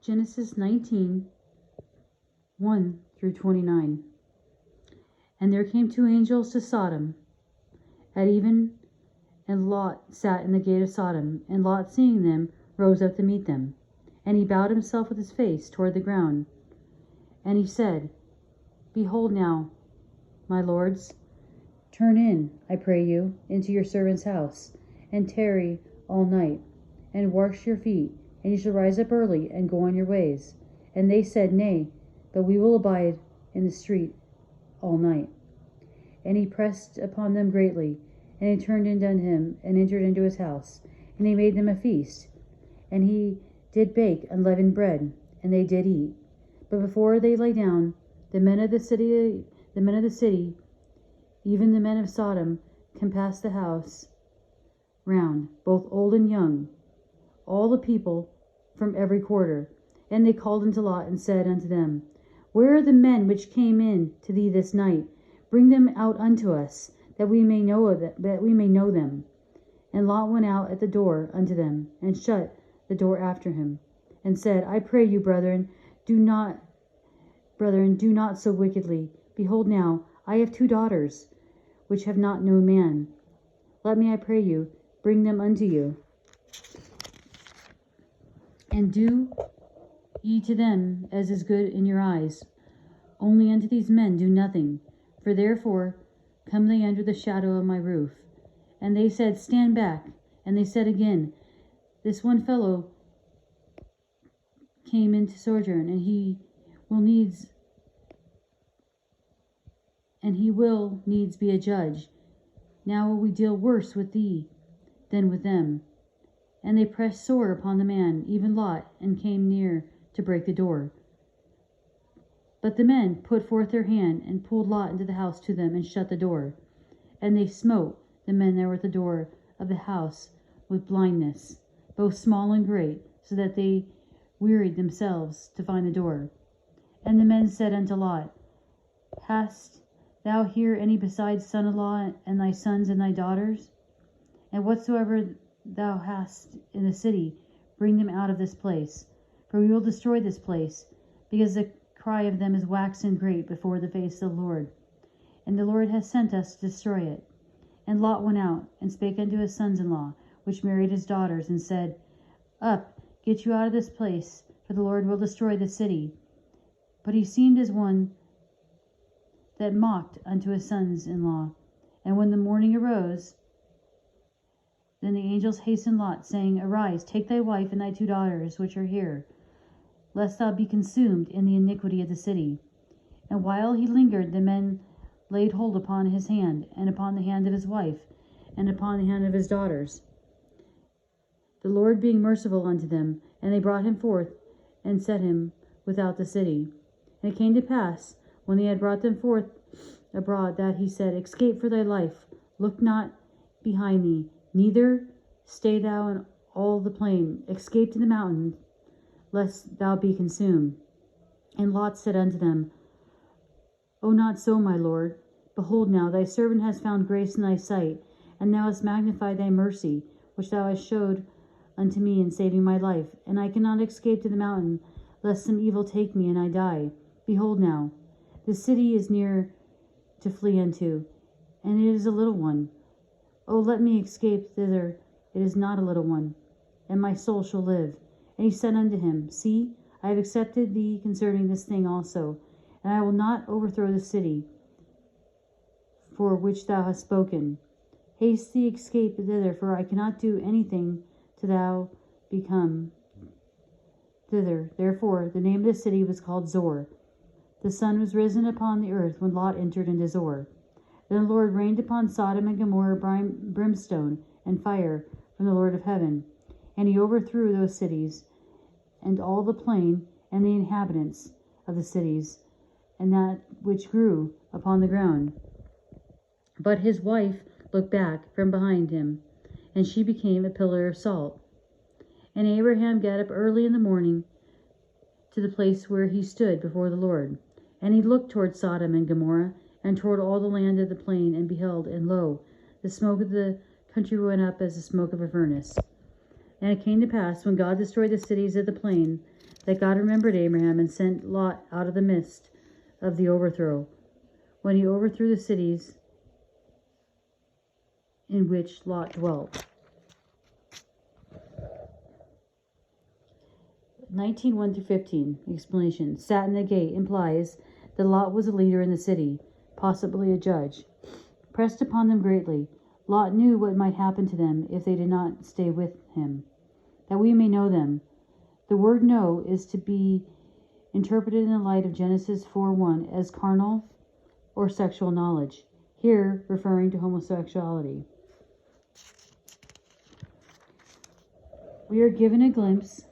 Genesis 19, 1 through 29. And there came two angels to Sodom at even, and Lot sat in the gate of Sodom. And Lot, seeing them, rose up to meet them. And he bowed himself with his face toward the ground. And he said, Behold now, my lords, turn in, I pray you, into your servant's house, and tarry all night, and wash your feet, and you shall rise up early, and go on your ways. And they said, Nay, but we will abide in the street all night. And he pressed upon them greatly, and he turned in unto him, and entered into his house, and he made them a feast. And he did bake unleavened bread, and they did eat. But before they lay down, the men of the city, even the men of Sodom, compassed the house round, both old and young, all the people from every quarter. And they called unto Lot, and said unto them, Where are the men which came in to thee this night? Bring them out unto us, that we may know them. And Lot went out at the door unto them, and shut the door after him, and said, I pray you, brethren, do not so wickedly. Behold now, I have 2 daughters, which have not known man. Let me, I pray you, bring them unto you. And do ye to them as is good in your eyes. Only unto these men do nothing, for therefore come they under the shadow of my roof. And they said, Stand back. And they said again, This one fellow came into sojourn, and he will needs be a judge. Now will we deal worse with thee than with them. And they pressed sore upon the man, even Lot, and came near to break the door. But the men put forth their hand, and pulled Lot into the house to them, and shut the door. And they smote the men that were at the door of the house with blindness, both small and great, so that they wearied themselves to find the door. And the men said unto Lot, Hast thou here any besides son-in-law, and thy sons and thy daughters? And whatsoever thou hast in the city, bring them out of this place. For we will destroy this place, because the cry of them is waxen great before the face of the Lord. And the Lord has sent us to destroy it. And Lot went out, and spake unto his sons-in-law, which married his daughters, and said, Up, get you out of this place, for the Lord will destroy the city. But he seemed as one that mocked unto his sons-in-law. And when the morning arose, then the angels hastened Lot, saying, Arise, take thy wife and thy 2 daughters, which are here, lest thou be consumed in the iniquity of the city. And while he lingered, the men laid hold upon his hand, and upon the hand of his wife, and upon the hand of his daughters, the Lord being merciful unto them. And they brought him forth, and set him without the city. And it came to pass, when they had brought them forth abroad, that he said, Escape for thy life, look not behind thee, neither stay thou in all the plain. Escape to the mountain, lest thou be consumed. And Lot said unto them, O not so, my Lord. Behold now, thy servant has found grace in thy sight, and thou hast magnified thy mercy, which thou hast showed unto me in saving my life. And I cannot escape to the mountain, lest some evil take me, and I die. Behold now, the city is near to flee unto, and it is a little one. O let me escape thither, it is not a little one, and my soul shall live. And he said unto him, See, I have accepted thee concerning this thing also, and I will not overthrow the city for which thou hast spoken. Haste thee, escape thither, for I cannot do anything till thou become thither. Therefore the name of the city was called Zor. The sun was risen upon the earth when Lot entered into Zor. Then the Lord rained upon Sodom and Gomorrah brimstone and fire from the Lord of heaven. And he overthrew those cities, and all the plain, and the inhabitants of the cities, and that which grew upon the ground. But his wife looked back from behind him, and she became a pillar of salt. And Abraham got up early in the morning to the place where he stood before the Lord. And he looked toward Sodom and Gomorrah, and toward all the land of the plain, and beheld, and lo, the smoke of the country went up as the smoke of a furnace. And it came to pass, when God destroyed the cities of the plain, that God remembered Abraham and sent Lot out of the midst of the overthrow, when he overthrew the cities in which Lot dwelt. 19:1-15. Explanation. Sat in the gate implies that Lot was a leader in the city, possibly a judge. Pressed upon them greatly, Lot knew what might happen to them if they did not stay with him. That we may know them. The word know is to be interpreted in the light of Genesis 4:1 as carnal or sexual knowledge, here referring to homosexuality. We are given a glimpse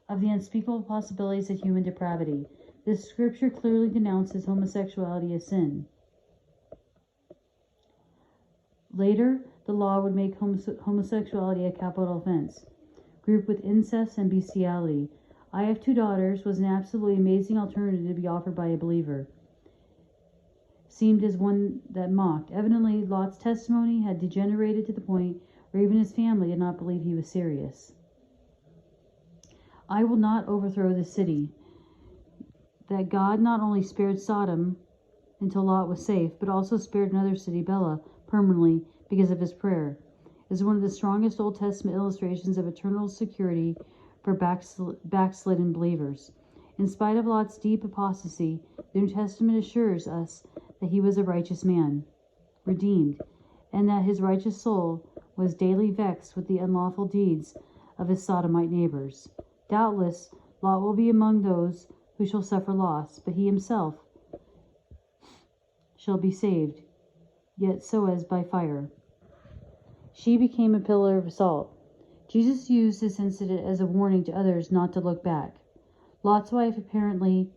of the unspeakable possibilities of human depravity. This scripture clearly denounces homosexuality as sin. Later, the law would make homosexuality a capital offense, grouped with incest and bestiality. I Have Two Daughters was an absolutely amazing alternative to be offered by a believer. Seemed as one that mocked. Evidently, Lot's testimony had degenerated to the point where even his family did not believe he was serious. I will not overthrow the city. That God not only spared Sodom until Lot was safe, but also spared another city, Bela, permanently because of his prayer, is one of the strongest Old Testament illustrations of eternal security for backslidden believers. In spite of Lot's deep apostasy, the New Testament assures us that he was a righteous man, redeemed, and that his righteous soul was daily vexed with the unlawful deeds of his sodomite neighbors. Doubtless, Lot will be among those who shall suffer loss, but he himself shall be saved, yet so as by fire. She became a pillar of salt. Jesus used this incident as a warning to others not to look back. Lot's wife apparently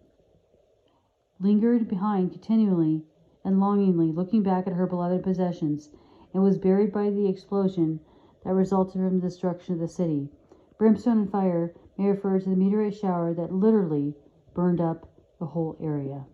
lingered behind continually and longingly, looking back at her beloved possessions, and was buried by the explosion that resulted from the destruction of the city. Brimstone and fire may refer to the meteorite shower that literally burned up the whole area.